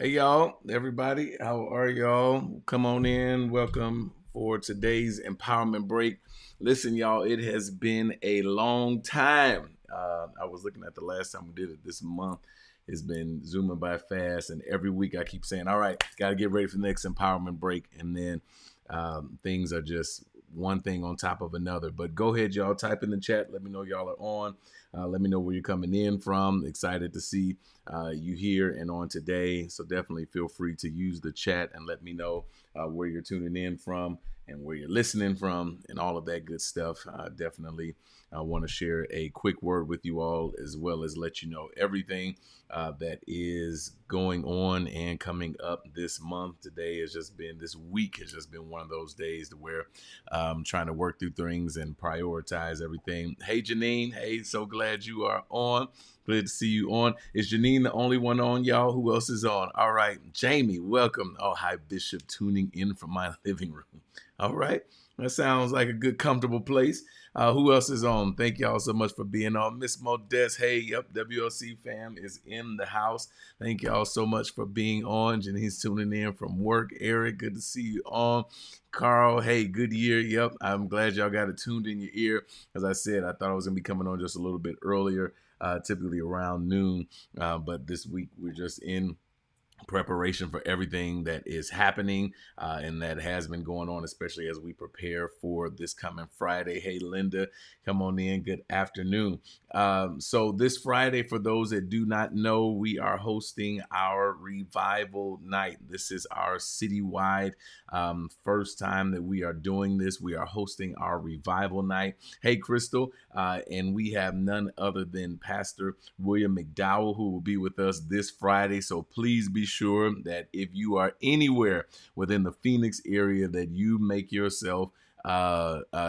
Hey y'all, everybody, how are y'all? Come on in. Welcome for today's empowerment break. Listen, y'all, it has been a long time. I was looking at the last time we did it this month. It's been zooming by fast, and every week I keep saying, "All right, got to get ready for the next empowerment break," and then things are just one thing on top of another. But go ahead, y'all, type in the chat. Let me know y'all are on. Let me know where you're coming in from. Excited to see you here and on today. So definitely feel free to use the chat and let me know where you're tuning in from and where you're listening from and all of that good stuff. Definitely want to share a quick word with you all, as well as let you know everything that is going on and coming up this month. This week has just been one of those days to where I'm trying to work through things and prioritize everything. Hey, Janine. Hey, so glad you are on. Glad to see you on. Is Janine the only one on, y'all? Who else is on? All right. Jamie, welcome. Oh, hi, Bishop, tuning in from my living room. All right. That sounds like a good, comfortable place. Who else is on? Thank y'all so much for being on. Miss Modest, hey, yep, WLC fam is in the house. Thank y'all so much for being on. Janine's tuning in from work. Eric, good to see you on. Carl, hey, good year. Yep, I'm glad y'all got it tuned in your ear. As I said, I thought I was going to be coming on just a little bit earlier, typically around noon. But this week we're just in preparation for everything that is happening and that has been going on, especially as we prepare for this coming Friday. Hey, Linda, come on in. Good afternoon. So this Friday, for those that do not know, we are hosting our revival night. This is our citywide first time that we are doing this. We are hosting our revival night. Hey, Crystal, and we have none other than Pastor William McDowell, who will be with us this Friday. So please be sure that if you are anywhere within the Phoenix area, that you make yourself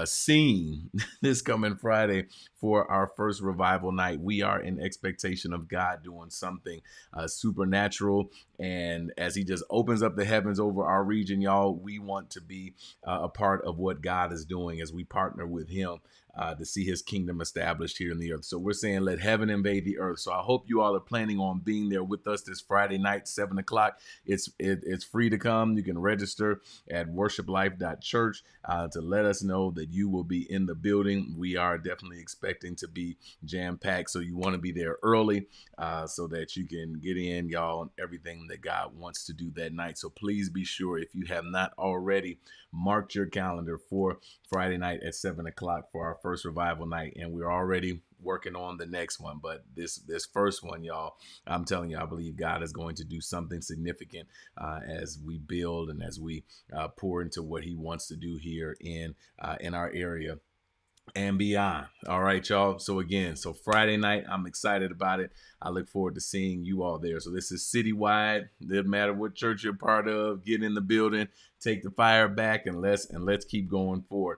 seen this coming Friday for our first revival night. We are in expectation of God doing something supernatural. And as he just opens up the heavens over our region, y'all, we want to be a part of what God is doing as we partner with him to see his kingdom established here in the earth. So we're saying, let heaven invade the earth. So I hope you all are planning on being there with us this Friday night, 7 o'clock. It's free to come. You can register at worshiplife.church to let us know that you will be in the building. We are definitely expecting to be jam-packed. So you want to be there early so that you can get in, y'all, and everything that God wants to do that night. So please be sure, if you have not already, marked your calendar for Friday night at 7 o'clock for our first revival night. And we're already working on the next one. But this first one, y'all, I'm telling you, I believe God is going to do something significant as we build and as we pour into what he wants to do here in our area and beyond. All right, y'all. So again, Friday night, I'm excited about it. I look forward to seeing you all there. So this is citywide. Doesn't matter what church you're part of. Get in the building, take the fire back, and let's keep going forward.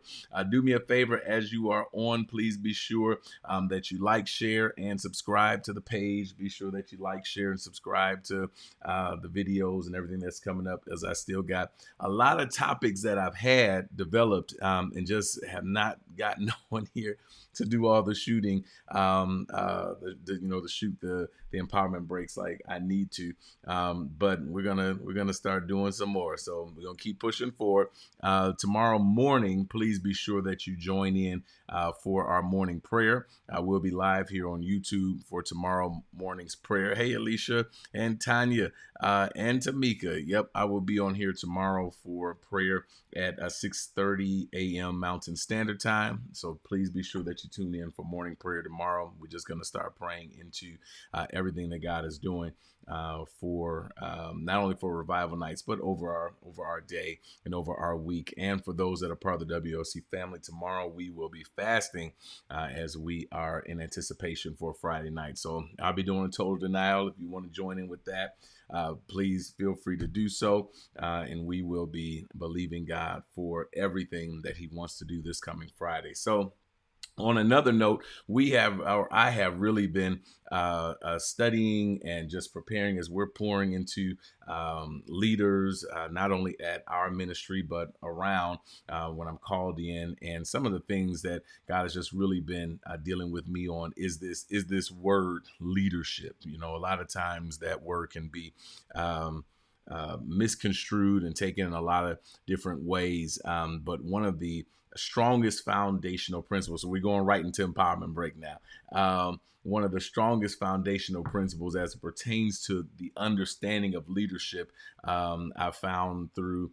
Do me a favor, as you are on, please be sure that you like, share, and subscribe to the page. Be sure that you like, share, and subscribe to the videos and everything that's coming up, as I still got a lot of topics that I've had developed and just have not gotten on here to do all the shooting, to shoot the empowerment breaks like I need to. But we're gonna start doing some more. So we're gonna keep pushing forward. Tomorrow morning, please be sure that you join in for our morning prayer. We'll be live here on YouTube for tomorrow morning's prayer. Hey, Alicia and Tanya and Tamika. Yep, I will be on here tomorrow for prayer at 6:30 a.m. Mountain Standard Time. So please be sure that you tune in for morning prayer tomorrow. We're just going to start praying into everything that God is doing for not only for revival nights, but over our day and over our week. And for those that are part of the WLC family, tomorrow we will be fasting as we are in anticipation for Friday night. So I'll be doing a total denial. If you want to join in with that, please feel free to do so. And we will be believing God for everything that he wants to do this coming Friday. So On another note, I have really been studying and just preparing as we're pouring into leaders, not only at our ministry but around when I'm called in. And some of the things that God has just really been dealing with me on is this word leadership. You know, a lot of times that word can be misconstrued and taken in a lot of different ways. But one of the strongest foundational principles, so we're going right into empowerment break now. One of the strongest foundational principles as it pertains to the understanding of leadership, I found through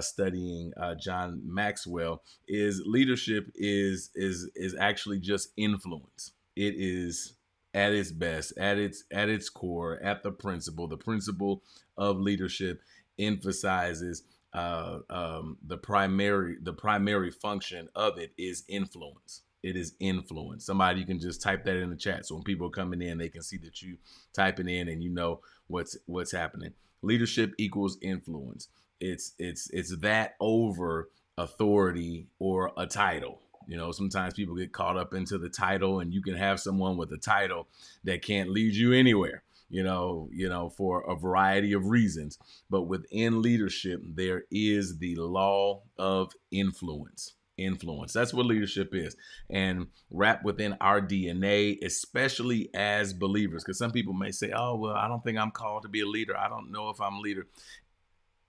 studying John Maxwell, is leadership is actually just influence. It is at its best, at its core, at the principle of leadership emphasizes the primary function of it is influence. It is influence. Somebody, you can just type that in the chat, so when people are coming in, they can see that you typing in and you know what's happening. Leadership equals influence. It's that over authority or a title. You know, sometimes people get caught up into the title, and you can have someone with a title that can't lead you anywhere. For a variety of reasons. But within leadership, there is the law of influence. Influence. That's what leadership is. And wrapped within our DNA, especially as believers. Because some people may say, oh, well, I don't think I'm called to be a leader. I don't know if I'm a leader.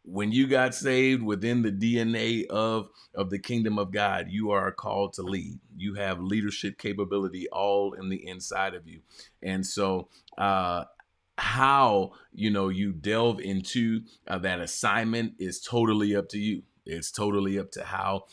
When you got saved within the DNA of the kingdom of God, you are called to lead. You have leadership capability all in the inside of you. And so how you delve into that assignment is totally up to you. It's totally up to how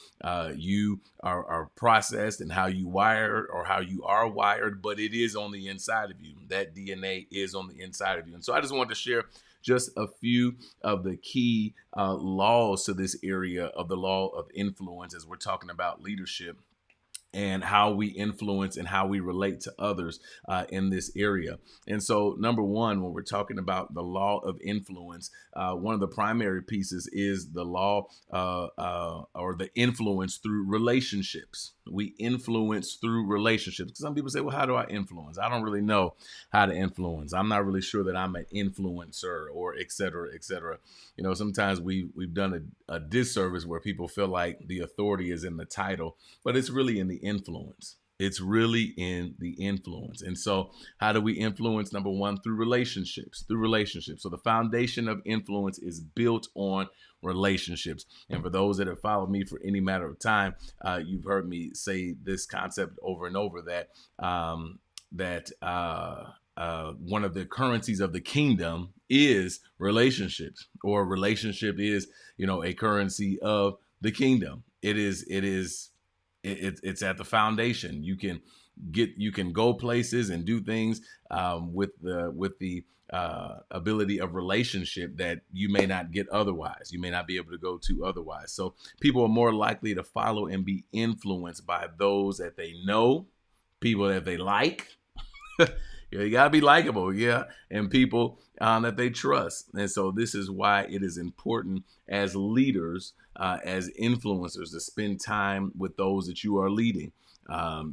you are processed and how you wired or how you are wired, but it is on the inside of you. That DNA is on the inside of you. And so I just wanted to share just a few of the key laws to this area of the law of influence as we're talking about leadership and how we influence and how we relate to others in this area. And so, number one, when we're talking about the law of influence, one of the primary pieces is the law or the influence through relationships. We influence through relationships. Some people say, well, how do I influence? I don't really know how to influence. I'm not really sure that I'm an influencer, or et cetera, et cetera. Sometimes we've done a disservice where people feel like the authority is in the title, but it's really in the influence. It's really in the influence. And so how do we influence? Number one, through relationships. So the foundation of influence is built on relationships. And for those that have followed me for any matter of time, you've heard me say this concept over and over, that one of the currencies of the kingdom is relationships, or relationship is, a currency of the kingdom. It's at the foundation. You can go places and do things with the ability of relationship that you may not get otherwise. You may not be able to go to otherwise. So people are more likely to follow and be influenced by those that they know, people that they like. You gotta be likable, yeah, and people that they trust. And so this is why it is important as leaders, as influencers, to spend time with those that you are leading.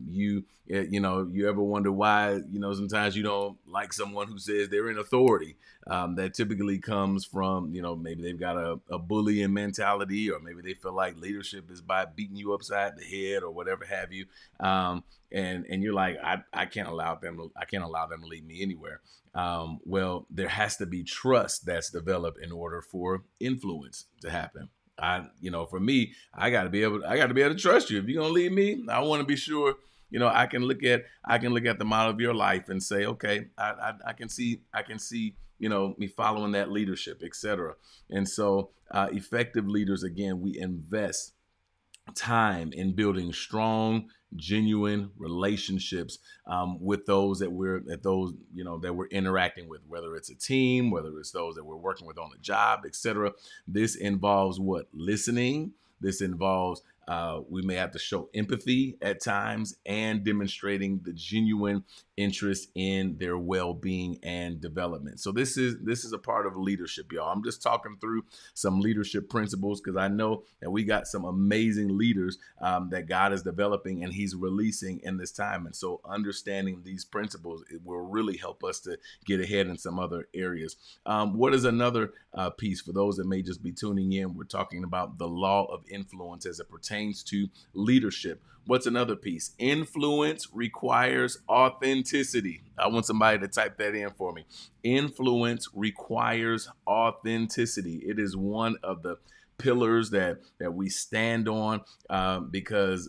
You ever wonder why, sometimes you don't like someone who says they're in authority? That typically comes from, maybe they've got a bullying mentality, or maybe they feel like leadership is by beating you upside the head or whatever have you. And you're like, I can't allow them to lead me anywhere. Well, there has to be trust that's developed in order for influence to happen. For me, I got to be able to trust you. If you're gonna lead me, I want to be sure. I can look at the model of your life and say, okay, I can see me following that leadership, etc. And so, effective leaders, again, we invest time in building strong, genuine relationships with those that we're interacting with, whether it's a team, whether it's those that we're working with on the job, etc. This involves what? Listening. This involves we may have to show empathy at times, and demonstrating the genuine interest in their well-being and development. So this is a part of leadership, y'all. I'm just talking through some leadership principles because I know that we got some amazing leaders that God is developing and He's releasing in this time. And so understanding these principles, it will really help us to get ahead in some other areas. What is another piece for those that may just be tuning in? We're talking about the law of influence as it pertains to leadership. What's another piece? Influence requires authenticity. I want somebody to type that in for me. Influence requires authenticity. It is one of the pillars that we stand on because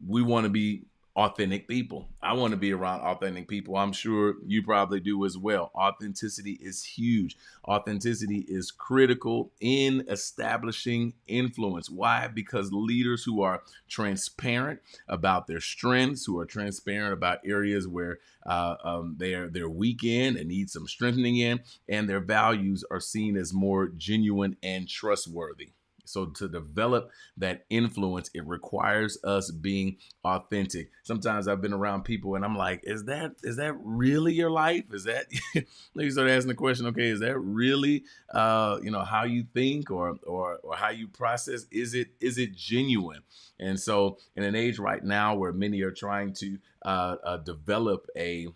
we want to be authentic people. I want to be around authentic people. I'm sure you probably do as well. Authenticity is huge. Authenticity is critical in establishing influence. Why? Because leaders who are transparent about their strengths, who are transparent about areas where they're weak in and need some strengthening in, and their values are seen as more genuine and trustworthy. So to develop that influence, it requires us being authentic. Sometimes I've been around people and I'm like, is that really your life? Is that you start asking the question, okay, is that really how you think or how you process? Is it genuine? And so in an age right now where many are trying to develop a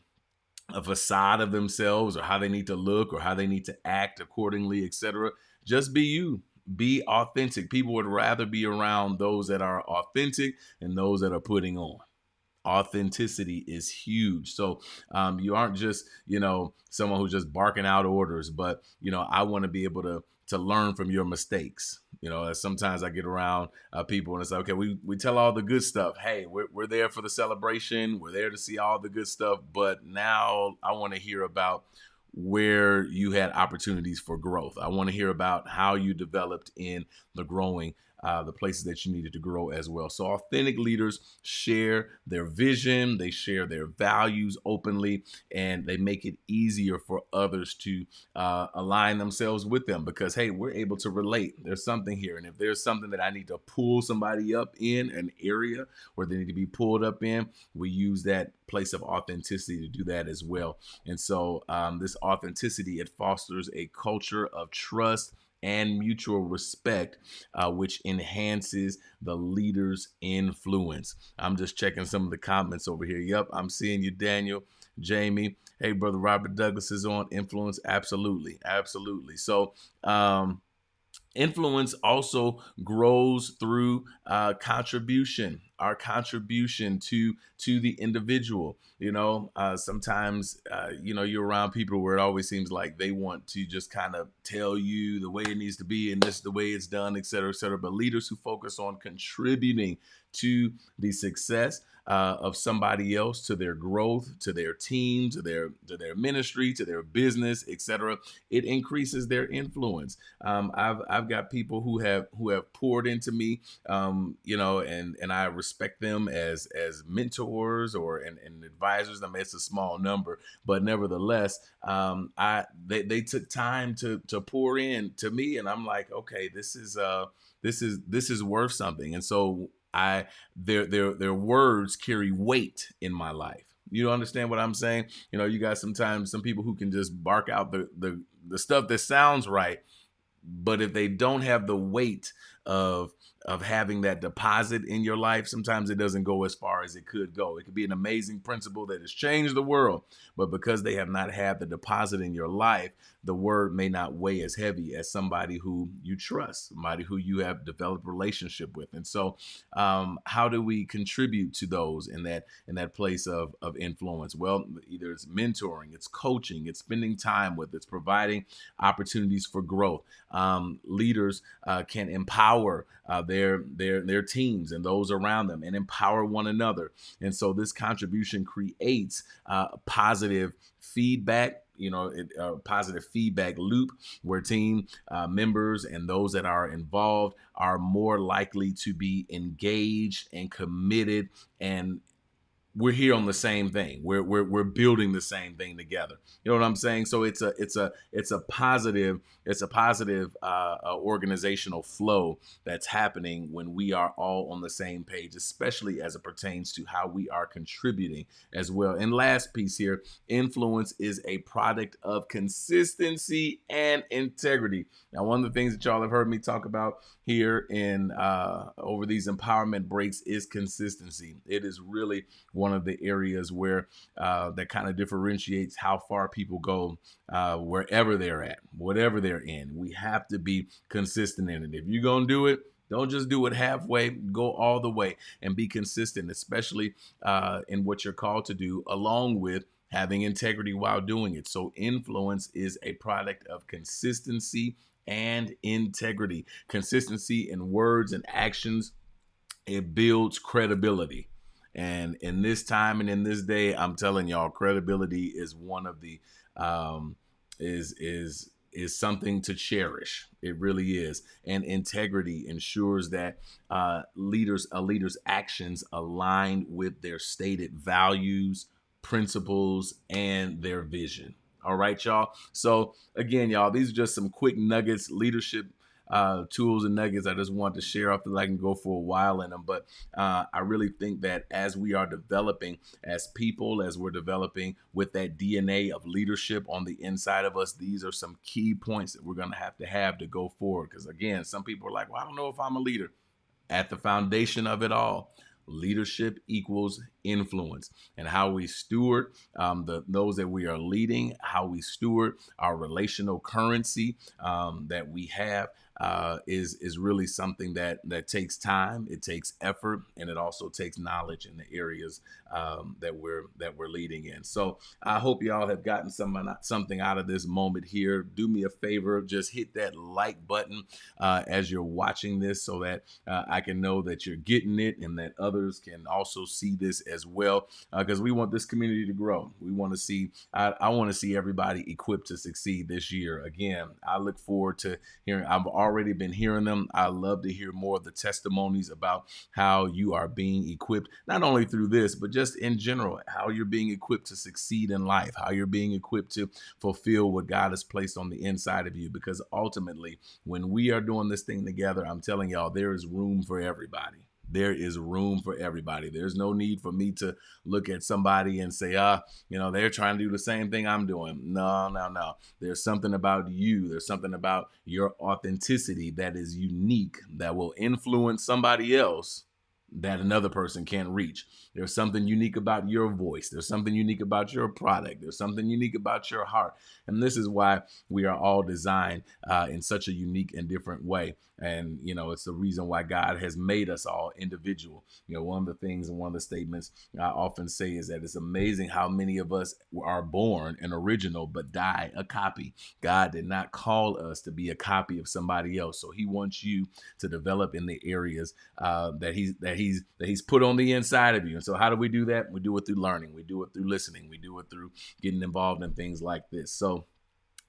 facade of themselves or how they need to look or how they need to act accordingly, etc. Just be you. Be authentic. People would rather be around those that are authentic and those that are putting on. Authenticity is huge. So you aren't just, someone who's just barking out orders, but, I want to be able to learn from your mistakes. Sometimes I get around people and it's like, okay, we tell all the good stuff. Hey, we're there for the celebration. We're there to see all the good stuff. But now I want to hear about where you had opportunities for growth. I want to hear about how you developed in the growing, the places that you needed to grow as well. So authentic leaders share their vision, they share their values openly, and they make it easier for others to align themselves with them because, hey, we're able to relate. There's something here. And if there's something that I need to pull somebody up in, an area where they need to be pulled up in, we use that place of authenticity to do that as well. And so this authenticity, it fosters a culture of trust and mutual respect, which enhances the leader's influence. I'm just checking some of the comments over here. Yep, I'm seeing you, Daniel, Jamie. Hey, Brother Robert Douglas is on influence. Absolutely. Absolutely. So, influence also grows through contribution, our contribution to the individual. Sometimes you're around people where it always seems like they want to just kind of tell you the way it needs to be and this is the way it's done, et cetera, et cetera. But leaders who focus on contributing to the success of somebody else, to their growth, to their team, to their ministry, to their business, etc. It increases their influence. I've got people who have poured into me, and I respect them as mentors or and advisors. I mean, it's a small number, but nevertheless, they took time to pour in to me, and I'm like, okay, this is worth something, and so their words carry weight in my life. You understand what I'm saying? You got sometimes some people who can just bark out the stuff that sounds right, but if they don't have the weight of having that deposit in your life, sometimes it doesn't go as far as it could go. It could be an amazing principle that has changed the world, but because they have not had the deposit in your life, the word may not weigh as heavy as somebody who you trust, somebody who you have developed a relationship with. And so how do we contribute to those in that place of influence? Well, either it's mentoring, it's coaching, it's spending time with, it's providing opportunities for growth. Leaders can empower their teams and those around them and empower one another. And so this contribution creates positive feedback, a positive feedback loop where team members and those that are involved are more likely to be engaged and committed and we're here on the same thing. We're building the same thing together. You know what I'm saying? So it's a positive organizational flow that's happening when we are all on the same page, especially as it pertains to how we are contributing as well. And last piece here, influence is a product of consistency and integrity. Now, one of the things that y'all have heard me talk about here in over these empowerment breaks is consistency. It is really one of the areas where that kind of differentiates how far people go wherever they're at, whatever they're in. We have to be consistent in it. If you're going to do it, don't just do it halfway, go all the way and be consistent, especially in what you're called to do, along with having integrity while doing it. So influence is a product of consistency and integrity. Consistency in words and actions, it builds credibility. And in this time and in this day, I'm telling y'all, credibility is one of the is something to cherish. It really is. And integrity ensures that a leader's actions align with their stated values, principles, and their vision. All right, y'all. So again, y'all, these are just some quick nuggets, leadership tools and nuggets I just want to share. I feel like I can go for a while in them, but I really think that as we are developing as people, as we're developing with that DNA of leadership on the inside of us, these are some key points that we're going to have to go forward. Because again, some people are like, well, I don't know if I'm a leader. At the foundation of it all, leadership equals influence, and how we steward those that we are leading, how we steward our relational currency that we have is really something that takes time, it takes effort, and it also takes knowledge in the areas that we're leading in. So I hope y'all have gotten something out of this moment here. Do me a favor, just hit that like button as you're watching this, so that I can know that you're getting it and that others can also see this as well, because we want this community to grow. We want to see, I want to see everybody equipped to succeed this year. Again, I look forward to hearing, I've already been hearing them. I love to hear more of the testimonies about how you are being equipped, not only through this, but just in general, how you're being equipped to succeed in life, how you're being equipped to fulfill what God has placed on the inside of you. Because ultimately, when we are doing this thing together, I'm telling y'all, there is room for everybody. There is room for everybody. There's no need for me to look at somebody and say, they're trying to do the same thing I'm doing. No. There's something about you. There's something about your authenticity that is unique, that will influence somebody else that another person can't reach. There's something unique about your voice. There's something unique about your product. There's something unique about your heart. And this is why we are all designed in such a unique and different way. And, it's the reason why God has made us all individual. One of the things and one of the statements I often say is that it's amazing how many of us are born an original but die a copy. God did not call us to be a copy of somebody else. So he wants you to develop in the areas that he's put on the inside of you. And so how do we do that? We do it through learning. We do it through listening. We do it through getting involved in things like this. So,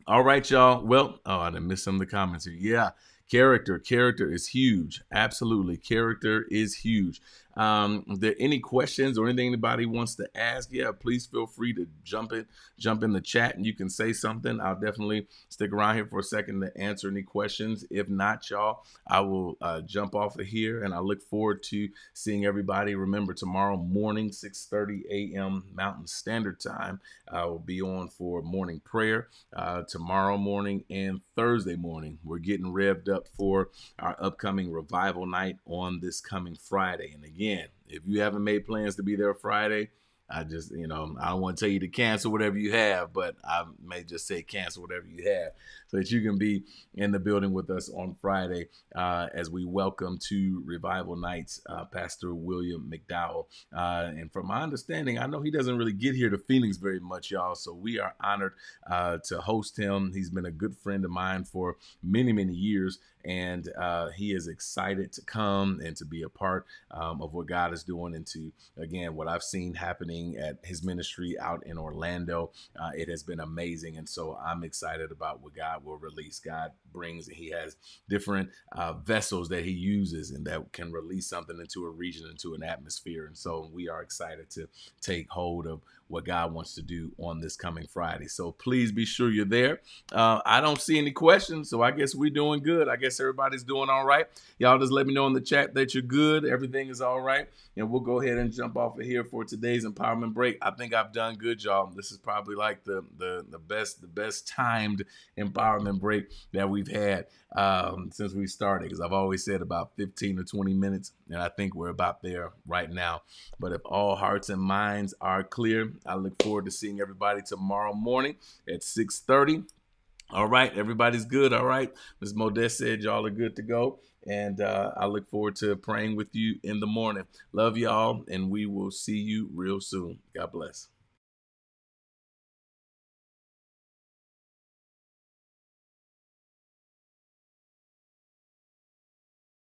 all right, y'all. Well, I didn't miss some of the comments here. Yeah. Character is huge. Absolutely. Character is huge. Are there any questions or anything anybody wants to ask? Yeah, please feel free to jump in the chat and you can say something. I'll definitely stick around here for a second to answer any questions. If not, y'all, I will jump off of here, and I look forward to seeing everybody. Remember, tomorrow morning, 6:30 a.m. Mountain Standard Time, I will be on for morning prayer. Tomorrow morning and Thursday morning, we're getting revved up for our upcoming revival night on this coming Friday. And again, if you haven't made plans to be there Friday, I just, I don't want to tell you to cancel whatever you have, but I may just say cancel whatever you have so that you can be in the building with us on Friday as we welcome to Revival Nights Pastor William McDowell. And from my understanding, I know he doesn't really get here to Phoenix very much, y'all. So we are honored to host him. He's been a good friend of mine for many, many years. And he is excited to come and to be a part of what God is doing, and to, again, what I've seen happening happening at his ministry out in Orlando. It has been amazing. And so I'm excited about what God will release. God brings, he has different vessels that he uses and that can release something into a region, into an atmosphere. And so we are excited to take hold of what God wants to do on this coming Friday. So please be sure you're there. I don't see any questions, so I guess we're doing good. I guess everybody's doing all right. Y'all just let me know in the chat that you're good. Everything is all right. And we'll go ahead and jump off of here for today's empowerment break. I think I've done good, y'all. This is probably like the best timed empowerment break that we've had since we started, because I've always said about 15 or 20 minutes, and I think we're about there right now. But if all hearts and minds are clear, I look forward to seeing everybody tomorrow morning at 6:30. All right, everybody's good. All right, Ms. Modest said y'all are good to go, and I look forward to praying with you in the morning. Love y'all, and we will see you real soon. God bless.